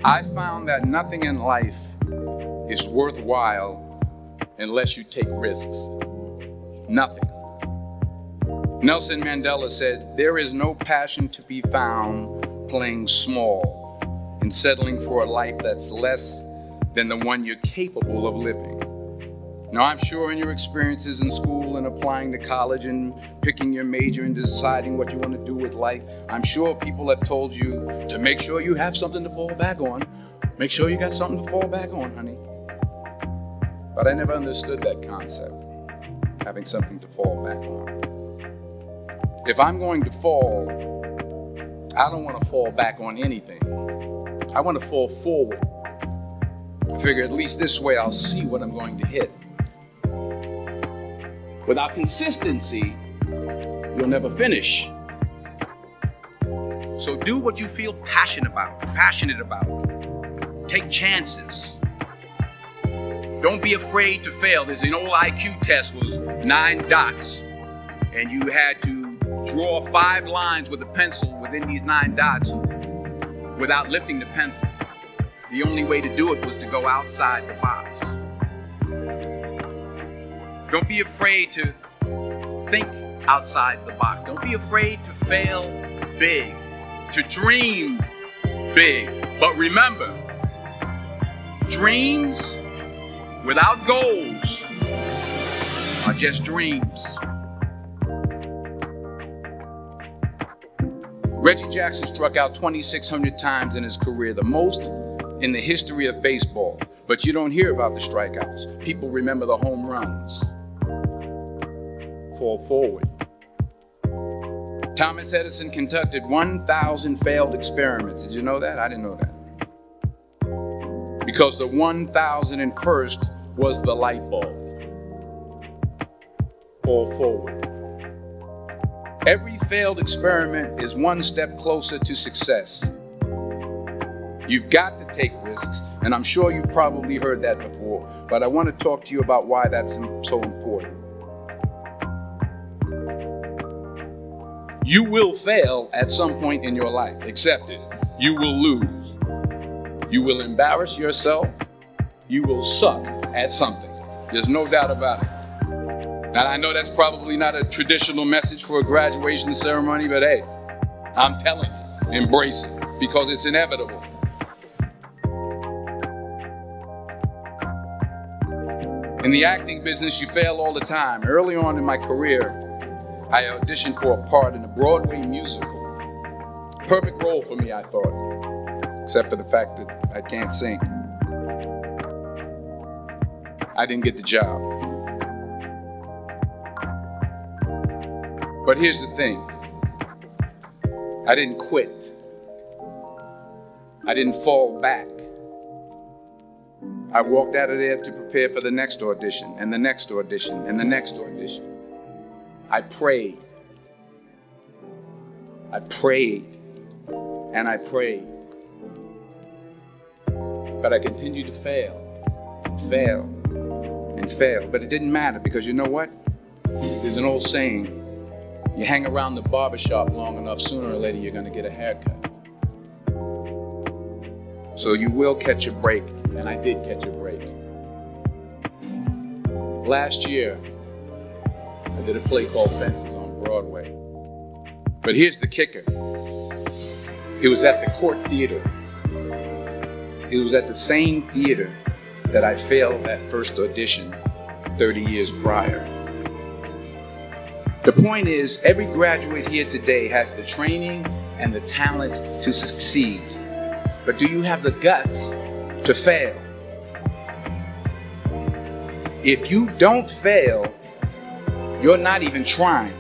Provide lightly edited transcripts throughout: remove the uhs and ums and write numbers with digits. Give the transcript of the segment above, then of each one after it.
I found that nothing in life is worthwhile unless you take risks. Nothing. Nelson Mandela said, "There is no passion to be found playing small and settling for a life that's less than the one you're capable of living." Now, I'm sure in your experiences in school and applying to college and picking your major and deciding what you want to do with life, I'm sure people have told you to make sure you have something to fall back on. Make sure you got something to fall back on, honey. But I never understood that concept, having something to fall back on. If I'm going to fall, I don't want to fall back on anything. I want to fall forward. I figure at least this way I'll see what I'm going to hit. Without consistency, you'll never finish. So do what you feel passionate about. Take chances. Don't be afraid to fail. There's an old IQ test was 9 dots, and you had to draw 5 lines with a pencil within these 9 dots without lifting the pencil. The only way to do it was to go outside the box. Don't be afraid to think outside the box. Don't be afraid to fail big, to dream big. But remember, dreams without goals are just dreams. Reggie Jackson struck out 2,600 times in his career, the most in the history of baseball. But you don't hear about the strikeouts. People remember the home runs. Fall forward. Thomas Edison conducted 1,000 failed experiments. Did you know that? I didn't know that. Because the 1,001st was the light bulb. Fall forward. Every failed experiment is one step closer to success. You've got to take risks, and I'm sure you've probably heard that before, but I want to talk to you about why that's so important. You will fail at some point in your life. Accept it. You will lose. You will embarrass yourself. You will suck at something. There's no doubt about it. Now, I know that's probably not a traditional message for a graduation ceremony, but hey, I'm telling you, embrace it, because it's inevitable. In the acting business, you fail all the time. Early on in my career, I auditioned for a part in a Broadway musical. Perfect role for me, I thought, except for the fact that I can't sing. I didn't get the job. But here's the thing. I didn't quit. I didn't fall back. I walked out of there to prepare for the next audition, and the next audition, and the next audition. I prayed. I prayed. And I prayed. But I continued to fail, and fail, and fail. But it didn't matter, because you know what? There's an old saying, you hang around the barbershop long enough, sooner or later you're going to get a haircut. So you will catch a break, and I did catch a break. Last year, I did a play called Fences on Broadway. But here's the kicker. It was at the Court Theater. It was at the same theater that I failed that first audition 30 years prior. The point is, every graduate here today has the training and the talent to succeed. But do you have the guts to fail? If you don't fail, you're not even trying.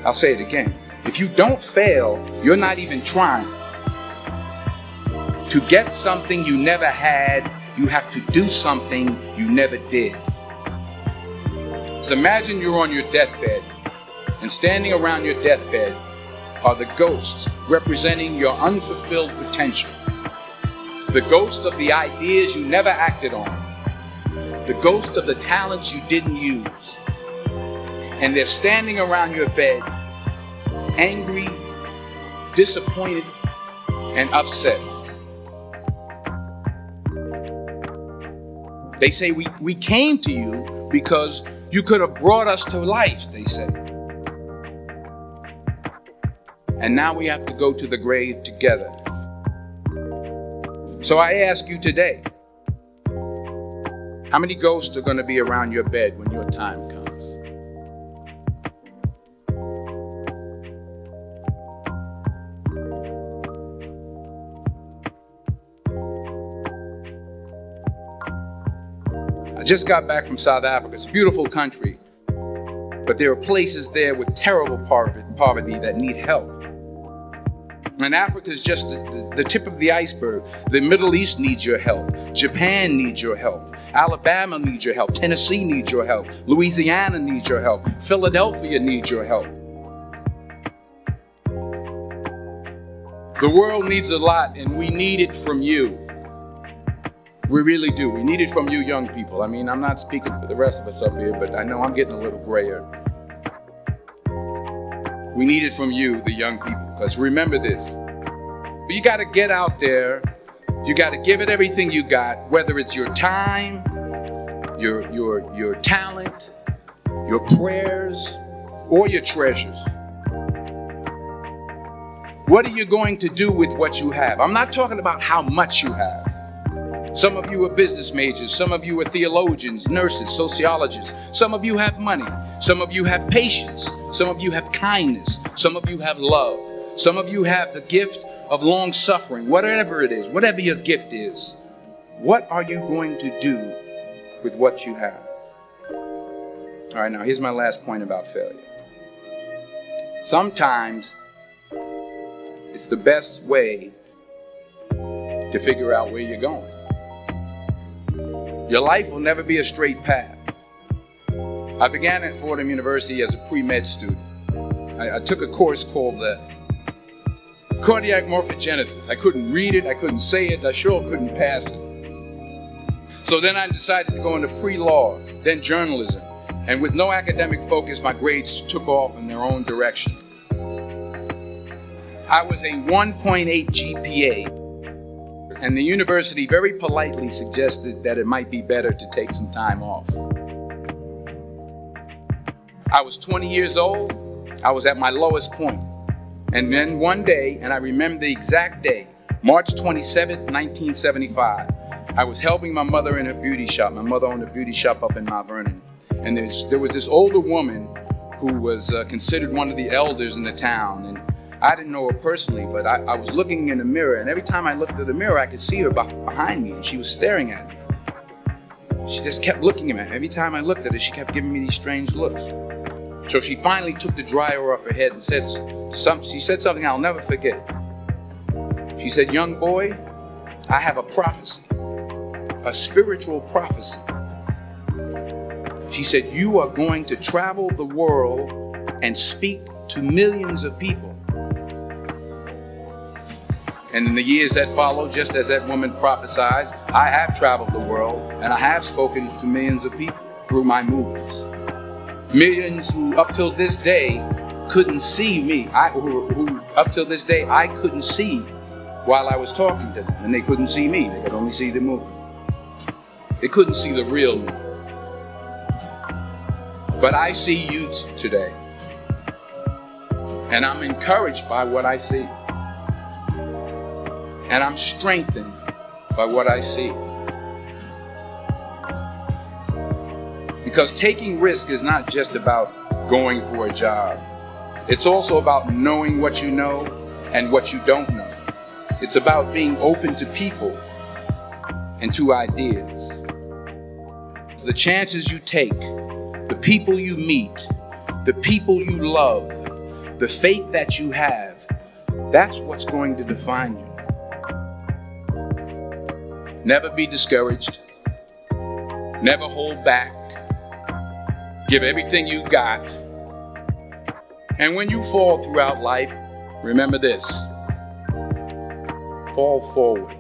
I'll say it again. If you don't fail, you're not even trying. To get something you never had, you have to do something you never did. So imagine you're on your deathbed, and standing around your deathbed are the ghosts representing your unfulfilled potential. The ghost of the ideas you never acted on. The ghost of the talents you didn't use. And they're standing around your bed, angry, disappointed, and upset. They say we came to you because you could have brought us to life, they say. And now we have to go to the grave together. So I ask you today, how many ghosts are going to be around your bed when your time comes? I just got back from South Africa. It's a beautiful country, but there are places there with terrible poverty that need help. And Africa is just the tip of the iceberg. The Middle East needs your help. Japan needs your help. Alabama needs your help. Tennessee needs your help. Louisiana needs your help. Philadelphia needs your help. The world needs a lot, and we need it from you. We really do. We need it from you young people. I mean, I'm not speaking for the rest of us up here, but I know I'm getting a little grayer. We need it from you, the young people, because remember this. You got to get out there. You got to give it everything you got, whether it's your time, your talent, your prayers, or your treasures. What are you going to do with what you have? I'm not talking about how much you have. Some of you are business majors. Some of you are theologians, nurses, sociologists. Some of you have money. Some of you have patience. Some of you have kindness. Some of you have love. Some of you have the gift of long suffering. Whatever it is, whatever your gift is, what are you going to do with what you have? All right, now here's my last point about failure. Sometimes it's the best way to figure out where you're going. Your life will never be a straight path. I began at Fordham University as a pre-med student. I took a course called cardiac morphogenesis. I couldn't read it, I couldn't say it, I sure couldn't pass it. So then I decided to go into pre-law, then journalism. And with no academic focus, my grades took off in their own direction. I was a 1.8 GPA. And the university very politely suggested that it might be better to take some time off. I was 20 years old. I was at my lowest point. And then one day, and I remember the exact day, March 27th, 1975, I was helping my mother in her beauty shop. My mother owned a beauty shop up in Mount Vernon. And there was this older woman who was considered one of the elders in the town. And I didn't know her personally, but I was looking in the mirror, and every time I looked at the mirror, I could see her behind me, and she was staring at me. She just kept looking at me. Every time I looked at her, she kept giving me these strange looks. So she finally took the dryer off her head and said something I'll never forget. She said, "Young boy, I have a prophecy, a spiritual prophecy." She said, "You are going to travel the world and speak to millions of people." And in the years that followed, just as that woman prophesied, I have traveled the world and I have spoken to millions of people through my movies. Millions who up till this day couldn't see me. Who up till this day I couldn't see while I was talking to them. And they couldn't see me. They could only see the movie. They couldn't see the real me. But I see you today. And I'm encouraged by what I see. And I'm strengthened by what I see. Because taking risk is not just about going for a job. It's also about knowing what you know and what you don't know. It's about being open to people and to ideas. The chances you take, the people you meet, the people you love, the faith that you have, that's what's going to define you. Never be discouraged. Never hold back. Give everything you got. And when you fall throughout life, remember this: fall forward.